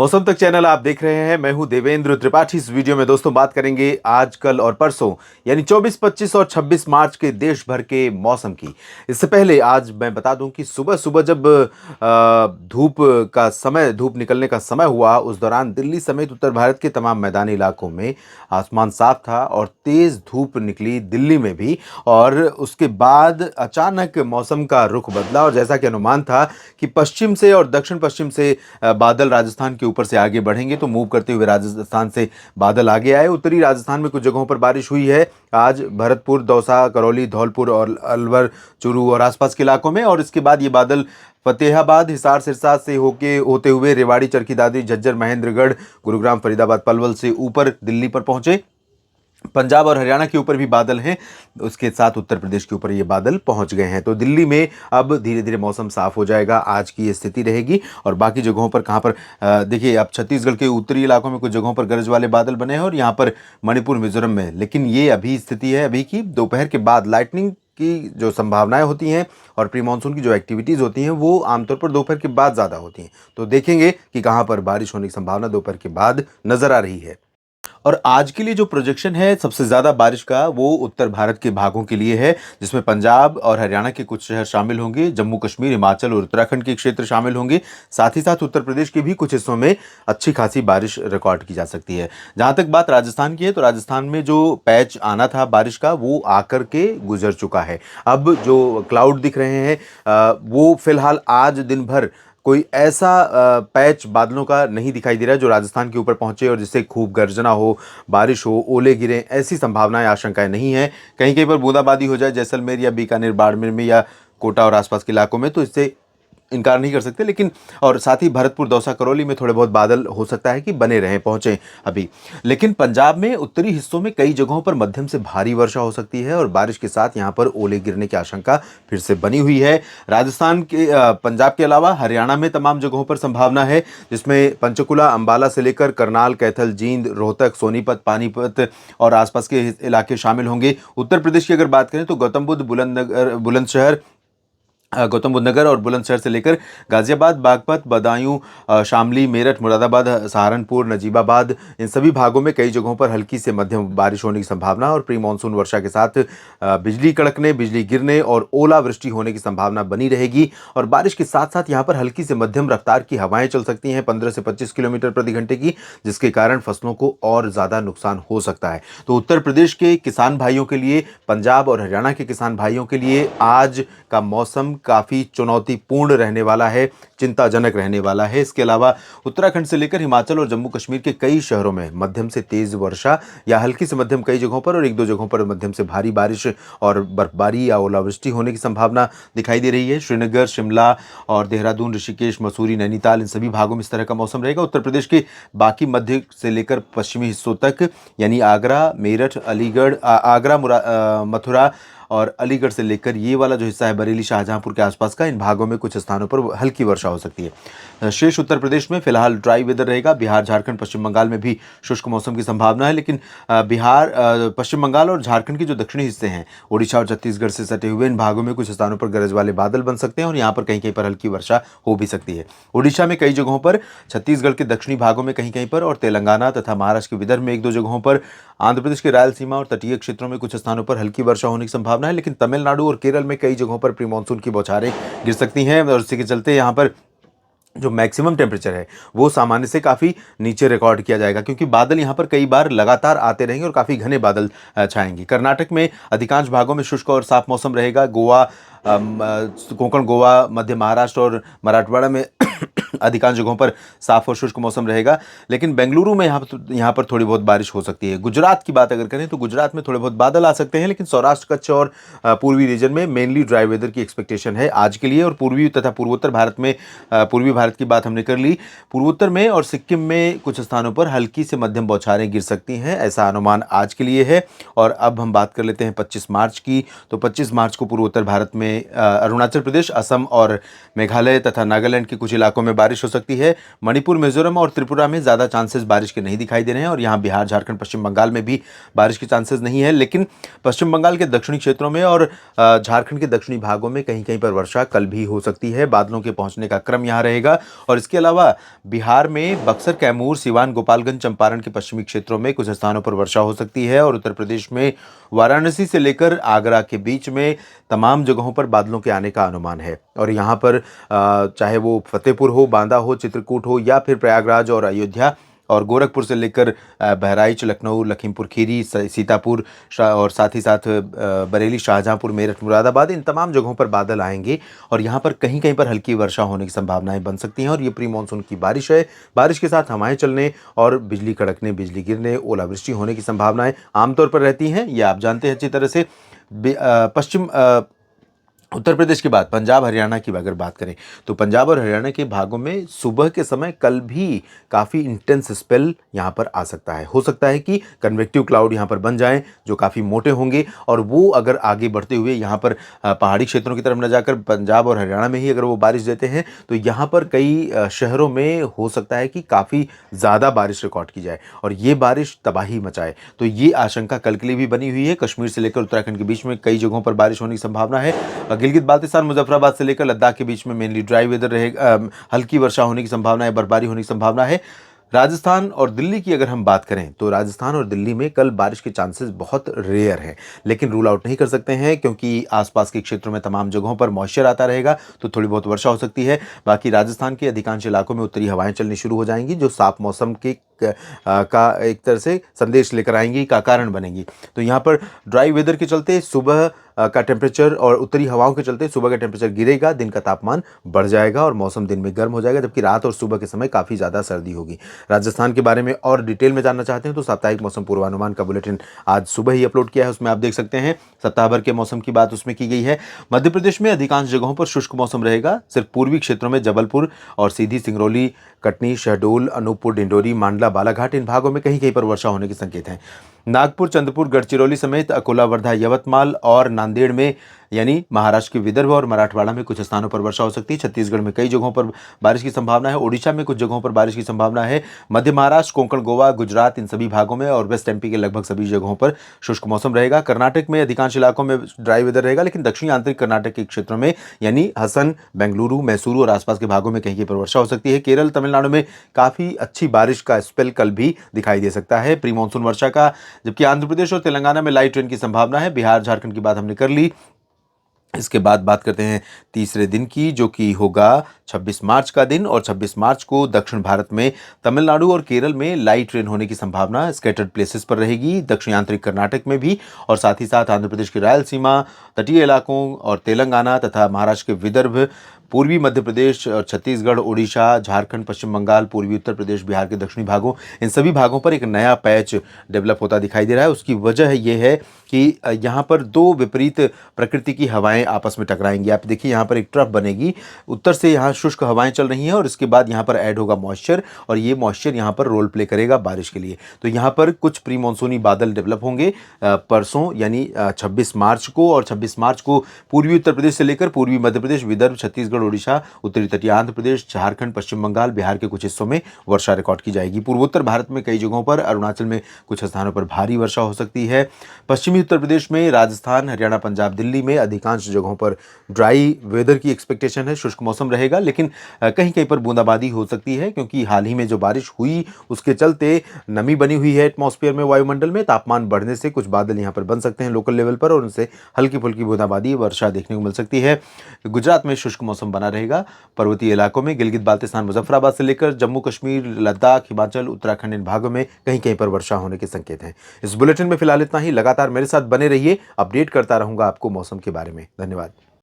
मौसम तक चैनल आप देख रहे हैं। मैं हूं देवेंद्र त्रिपाठी। इस वीडियो में दोस्तों बात करेंगे आज, कल और परसों यानी 24, 25 और 26 मार्च के देश भर के मौसम की। इससे पहले आज मैं बता दूं कि सुबह सुबह जब धूप निकलने का समय हुआ, उस दौरान दिल्ली समेत उत्तर भारत के तमाम मैदानी इलाकों में आसमान साफ था और तेज धूप निकली दिल्ली में भी। और उसके बाद अचानक मौसम का रुख बदला और जैसा कि अनुमान था कि पश्चिम से और दक्षिण पश्चिम से बादल राजस्थान के ऊपर से आगे बढ़ेंगे, तो मूव करते हुए राजस्थान से बादल आगे आए। उत्तरी राजस्थान में कुछ जगहों पर बारिश हुई है आज, भरतपुर, दौसा, करौली, धौलपुर और अलवर, चूरू और आसपास के इलाकों में। और इसके बाद ये बादल फतेहाबाद, हिसार, सिरसा से होते हुए रेवाड़ी, चरखी दादरी, झज्जर, महेंद्रगढ़, गुरुग्राम, फरीदाबाद, पलवल से ऊपर दिल्ली पर पहुंचे। पंजाब और हरियाणा के ऊपर भी बादल हैं, उसके साथ उत्तर प्रदेश के ऊपर ये बादल पहुंच गए हैं। तो दिल्ली में अब धीरे धीरे मौसम साफ हो जाएगा, आज की ये स्थिति रहेगी। और बाकी जगहों पर कहाँ पर देखिए, अब छत्तीसगढ़ के उत्तरी इलाकों में कुछ जगहों पर गरज वाले बादल बने हैं और यहाँ पर मणिपुर, मिजोरम में। लेकिन ये अभी स्थिति है अभी की, दोपहर के बाद लाइटनिंग की जो संभावनाएं होती हैं और प्री मानसून की जो एक्टिविटीज़ होती हैं वो आमतौर पर दोपहर के बाद ज़्यादा होती हैं। तो देखेंगे कि कहाँ पर बारिश होने की संभावना दोपहर के बाद नजर आ रही है। और आज के लिए जो प्रोजेक्शन है सबसे ज़्यादा बारिश का, वो उत्तर भारत के भागों के लिए है, जिसमें पंजाब और हरियाणा के कुछ शहर शामिल होंगे, जम्मू कश्मीर, हिमाचल और उत्तराखंड के क्षेत्र शामिल होंगे। साथ ही साथ उत्तर प्रदेश के भी कुछ हिस्सों में अच्छी खासी बारिश रिकॉर्ड की जा सकती है। जहाँ तक बात राजस्थान की है, तो राजस्थान में जो पैच आना था बारिश का, वो आकर के गुजर चुका है। अब जो क्लाउड दिख रहे हैं वो फिलहाल आज दिन भर कोई ऐसा पैच बादलों का नहीं दिखाई दे रहा है जो राजस्थान के ऊपर पहुंचे और जिससे खूब गर्जना हो, बारिश हो, ओले गिरे, ऐसी संभावनाएं, आशंकाएं नहीं है। कहीं कहीं पर बूंदाबांदी हो जाए जैसलमेर या बीकानेर, बाड़मेर में या कोटा और आसपास के इलाकों में, तो इससे इनकार नहीं कर सकते। लेकिन और साथ ही भरतपुर, दौसा, करौली में थोड़े बहुत बादल हो सकता है कि बने रहें, पहुंचे अभी। लेकिन पंजाब में उत्तरी हिस्सों में कई जगहों पर मध्यम से भारी वर्षा हो सकती है और बारिश के साथ यहां पर ओले गिरने की आशंका फिर से बनी हुई है। राजस्थान के पंजाब के अलावा हरियाणा में तमाम जगहों पर संभावना है, जिसमें पंचकुला, अंबाला से लेकर करनाल, कैथल, जींद, रोहतक, सोनीपत, पानीपत और आसपास के इलाके शामिल होंगे। उत्तर प्रदेश की अगर बात करें तो गौतम बुद्ध नगर और बुलंदशहर से लेकर गाजियाबाद, बागपत, बदायूं, शामली, मेरठ, मुरादाबाद, सहारनपुर, नजीबाबाद, इन सभी भागों में कई जगहों पर हल्की से मध्यम बारिश होने की संभावना और प्री मानसून वर्षा के साथ बिजली कड़कने, बिजली गिरने और ओलावृष्टि होने की संभावना बनी रहेगी। और बारिश के साथ साथ यहाँ पर हल्की से मध्यम रफ्तार की हवाएं चल सकती हैं, 15 से 25 किलोमीटर प्रति घंटे की, जिसके कारण फसलों को और ज़्यादा नुकसान हो सकता है। तो उत्तर प्रदेश के किसान भाइयों के लिए, पंजाब और हरियाणा के किसान भाइयों के लिए आज का मौसम काफ़ी चुनौतीपूर्ण रहने वाला है, चिंताजनक रहने वाला है। इसके अलावा उत्तराखंड से लेकर हिमाचल और जम्मू कश्मीर के कई शहरों में मध्यम से तेज वर्षा या हल्की से मध्यम कई जगहों पर और एक दो जगहों पर मध्यम से भारी बारिश और बर्फबारी या ओलावृष्टि होने की संभावना दिखाई दे रही है। श्रीनगर, शिमला और देहरादून, ऋषिकेश, मसूरी, नैनीताल, इन सभी भागों में इस तरह का मौसम रहेगा। उत्तर प्रदेश के बाकी मध्य से लेकर पश्चिमी हिस्सों तक यानी आगरा, मेरठ, अलीगढ़, मथुरा और अलीगढ़ से लेकर ये वाला जो हिस्सा है बरेली, शाहजहांपुर के आसपास का, इन भागों में कुछ स्थानों पर हल्की वर्षा हो सकती है। शेष उत्तर प्रदेश में फिलहाल ड्राई वेदर रहेगा। बिहार, झारखंड, पश्चिम बंगाल में भी शुष्क मौसम की संभावना है। लेकिन पश्चिम बंगाल और झारखंड के जो दक्षिणी हिस्से हैं, ओडिशा और छत्तीसगढ़ से सटे हुए, इन भागों में कुछ स्थानों पर गरज वाले बादल बन सकते हैं और यहाँ पर कहीं कहीं पर हल्की वर्षा हो भी सकती है। ओडिशा में कई जगहों पर, छत्तीसगढ़ के दक्षिणी भागों में कहीं कहीं पर और तेलंगाना तथा महाराष्ट्र के विदर्भ में एक दो जगहों पर, आंध्र प्रदेश के रायलसीमा और तटीय क्षेत्रों में कुछ स्थानों पर हल्की वर्षा होने की संभावना है। लेकिन तमिलनाडु और केरल में कई जगहों पर प्री मानसून की बौछारें गिर सकती हैं और इसी के चलते यहाँ पर जो मैक्सिमम टेम्परेचर है वो सामान्य से काफ़ी नीचे रिकॉर्ड किया जाएगा, क्योंकि बादल यहाँ पर कई बार लगातार आते रहेंगे और काफ़ी घने बादल छाएंगे। कर्नाटक में अधिकांश भागों में शुष्क और साफ मौसम रहेगा। कोंकण, गोवा, मध्य महाराष्ट्र और मराठवाड़ा में अधिकांश जगहों पर साफ और शुष्क मौसम रहेगा। लेकिन बेंगलुरु में यहाँ पर थोड़ी बहुत बारिश हो सकती है। गुजरात की बात अगर करें तो गुजरात में थोड़े बहुत बादल आ सकते हैं, लेकिन सौराष्ट्र, कच्छ और पूर्वी रीजन में मेनली ड्राई वेदर की एक्सपेक्टेशन है आज के लिए। और पूर्वी तथा पूर्वोत्तर भारत में, पूर्वी भारत की बात हमने कर ली, पूर्वोत्तर में और सिक्किम में कुछ स्थानों पर हल्की से मध्यम बौछारें गिर सकती हैं, ऐसा अनुमान आज के लिए है। और अब हम बात कर लेते हैं 25 मार्च की। तो 25 मार्च को पूर्वोत्तर भारत में अरुणाचल प्रदेश, असम और मेघालय तथा नागालैंड के कुछ इलाकों में बारिश हो सकती है। मणिपुर, मिजोरम और त्रिपुरा में ज़्यादा चांसेस बारिश के नहीं दिखाई दे रहे हैं और यहाँ बिहार, झारखंड, पश्चिम बंगाल में भी बारिश के चांसेस नहीं है। लेकिन पश्चिम बंगाल के दक्षिणी क्षेत्रों में और झारखंड के दक्षिणी भागों में कहीं कहीं पर वर्षा कल भी हो सकती है। बादलों के पहुंचने का क्रम यहाँ रहेगा। और इसके अलावा बिहार में बक्सर, कैमूर, सिवान, गोपालगंज, चंपारण के पश्चिमी क्षेत्रों में कुछ स्थानों पर वर्षा हो सकती है और उत्तर प्रदेश में वाराणसी से लेकर आगरा के बीच में तमाम जगहों पर बादलों के आने का अनुमान है। और यहाँ पर चाहे वो फतेहपुर हो, बांदा हो, चित्रकूट हो या फिर प्रयागराज और अयोध्या और गोरखपुर से लेकर बहराइच, लखनऊ, लखीमपुर खीरी, सीतापुर और साथ ही साथ बरेली, शाहजहांपुर, मेरठ, मुरादाबाद, इन तमाम जगहों पर बादल आएंगे और यहाँ पर कहीं कहीं पर हल्की वर्षा होने की संभावनाएं बन सकती हैं। और ये प्री मानसून की बारिश है। बारिश के साथ हवाएं चलने और बिजली कड़कने, बिजली गिरने, ओलावृष्टि होने की संभावनाएं आमतौर पर रहती हैं। ये आप जानते हैं अच्छी तरह से। उत्तर प्रदेश के बाद पंजाब, हरियाणा की अगर बात करें तो पंजाब और हरियाणा के भागों में सुबह के समय कल भी काफ़ी इंटेंस स्पेल यहाँ पर आ सकता है। हो सकता है कि कन्वेक्टिव क्लाउड यहाँ पर बन जाएं जो काफ़ी मोटे होंगे और वो अगर आगे बढ़ते हुए यहाँ पर पहाड़ी क्षेत्रों की तरफ न जाकर पंजाब और हरियाणा में ही अगर वो बारिश देते हैं तो यहाँ पर कई शहरों में हो सकता है कि काफ़ी ज़्यादा बारिश रिकॉर्ड की जाए और ये बारिश तबाही मचाए। तो ये आशंका कल के लिए भी बनी हुई है। कश्मीर से लेकर उत्तराखंड के बीच में कई जगहों पर बारिश होने की संभावना है। गिलगित बाल्तिस्तान, मुजफ्फराबाद से लेकर लद्दाख के बीच में मेनली ड्राई वेदर रहेगा। हल्की वर्षा होने की संभावना है, बर्फबारी होने की संभावना है। राजस्थान और दिल्ली की अगर हम बात करें तो राजस्थान और दिल्ली में कल बारिश के चांसेस बहुत रेयर हैं, लेकिन रूल आउट नहीं कर सकते हैं क्योंकि आसपास के क्षेत्रों में तमाम जगहों पर मॉइस्चर आता रहेगा तो थोड़ी बहुत वर्षा हो सकती है। बाकी राजस्थान के अधिकांश इलाकों में उत्तरी हवाएं चलनी शुरू हो जाएंगी जो साफ मौसम का एक तरह से संदेश लेकर आएंगी, का कारण बनेंगी। तो यहाँ पर ड्राई वेदर के चलते सुबह का टेम्परेचर और उत्तरी हवाओं के चलते सुबह का टेम्परेचर गिरेगा, दिन का तापमान बढ़ जाएगा और मौसम दिन में गर्म हो जाएगा, जबकि रात और सुबह के समय काफ़ी ज़्यादा सर्दी होगी। राजस्थान के बारे में और डिटेल में जानना चाहते हैं तो साप्ताहिक मौसम पूर्वानुमान का बुलेटिन आज सुबह ही अपलोड किया है, उसमें आप देख सकते हैं सप्ताह भर के मौसम की बात उसमें की गई है। मध्य प्रदेश में अधिकांश जगहों पर शुष्क मौसम रहेगा। सिर्फ पूर्वी क्षेत्रों में जबलपुर और सीधी, सिंगरौली, कटनी, शहडोल, अनूपपुर, डिंडोरी, मांडला, बालाघाट, इन भागों में कहीं कहीं पर वर्षा होने के संकेत हैं। नागपुर, चंद्रपुर, गढ़चिरौली समेत अकोला, वर्धा, यवतमाल और नांदेड़ में यानी महाराष्ट्र के विदर्भ और मराठवाड़ा में कुछ स्थानों पर वर्षा हो सकती है। छत्तीसगढ़ में कई जगहों पर बारिश की संभावना है। ओडिशा में कुछ जगहों पर बारिश की संभावना है। मध्य महाराष्ट्र, कोंकण, गोवा, गुजरात, इन सभी भागों में और वेस्ट एमपी के लगभग सभी जगहों पर शुष्क मौसम रहेगा। कर्नाटक में अधिकांश इलाकों में ड्राई वेदर रहेगा, लेकिन दक्षिणी आंतरिक कर्नाटक के क्षेत्रों में यानी हसन, बेंगलुरु, मैसूरू और आसपास के भागों में कहीं कहीं पर वर्षा हो सकती है। केरल, तमिलनाडु में काफ़ी अच्छी बारिश का स्पेल कल भी दिखाई दे सकता है प्री मानसून वर्षा का, जबकि आंध्र प्रदेश और तेलंगाना में लाइट रेन की संभावना है। बिहार, झारखंड की बात हमने कर ली। इसके बाद बात करते हैं तीसरे दिन की, जो कि होगा 26 मार्च का दिन। और 26 मार्च को दक्षिण भारत में तमिलनाडु और केरल में लाइट रेन होने की संभावना स्कैटर्ड प्लेसेस पर रहेगी, दक्षिणी आंतरिक कर्नाटक में भी और साथ ही साथ आंध्र प्रदेश की रायलसीमा, तटीय इलाकों और तेलंगाना तथा महाराष्ट्र के विदर्भ, पूर्वी मध्य प्रदेश और छत्तीसगढ़, ओडिशा, झारखंड, पश्चिम बंगाल, पूर्वी उत्तर प्रदेश, बिहार के दक्षिणी भागों, इन सभी भागों पर एक नया पैच डेवलप होता दिखाई दे रहा है। उसकी वजह ये है कि यहाँ पर दो विपरीत प्रकृति की हवाएं आपस में टकराएंगी। आप देखिए यहाँ पर एक ट्रफ बनेगी, उत्तर से यहाँ शुष्क हवाएं चल रही हैं और इसके बाद यहाँ पर ऐड होगा मॉइस्चर और ये मॉइस्चर यहाँ पर रोल प्ले करेगा बारिश के लिए। तो यहाँ पर कुछ प्री मानसूनी बादल डेवलप होंगे परसों यानी 26 मार्च को। और 26 मार्च को पूर्वी उत्तर प्रदेश से लेकर पूर्वी मध्य प्रदेश, विदर्भ, छत्तीसगढ़, ओडिशा, उत्तरी तटीय आंध्र प्रदेश, झारखंड, पश्चिम बंगाल, बिहार के कुछ हिस्सों में वर्षा रिकॉर्ड की जाएगी। पूर्वोत्तर भारत में कई जगहों पर, अरुणाचल में कुछ स्थानों पर भारी वर्षा हो सकती है। पश्चिमी उत्तर प्रदेश में, राजस्थान, हरियाणा, पंजाब, दिल्ली में अधिकांश जगहों पर ड्राई वेदर की एक्सपेक्टेशन है, शुष्क मौसम रहेगा, लेकिन कहीं कहीं पर बूंदाबांदी हो सकती है क्योंकि हाल ही में जो बारिश हुई उसके चलते नमी बनी हुई है एटमॉस्फेयर में, वायुमंडल में। तापमान बढ़ने से कुछ बादल यहाँ पर बन सकते हैं लोकल लेवल पर और उनसे हल्की फुल्की बूंदाबांदी, वर्षा देखने को मिल सकती है। गुजरात में शुष्क मौसम बना रहेगा। पर्वतीय इलाकों में गिलगित बाल्तिस्तान, मुजफ्फराबाद से लेकर जम्मू कश्मीर, लद्दाख, हिमाचल, उत्तराखंड, इन भागों में कहीं कहीं पर वर्षा होने के संकेत हैं। इस बुलेटिन में फिलहाल इतना ही। लगातार मेरे साथ बने रहिए, अपडेट करता रहूंगा आपको मौसम के बारे में। धन्यवाद।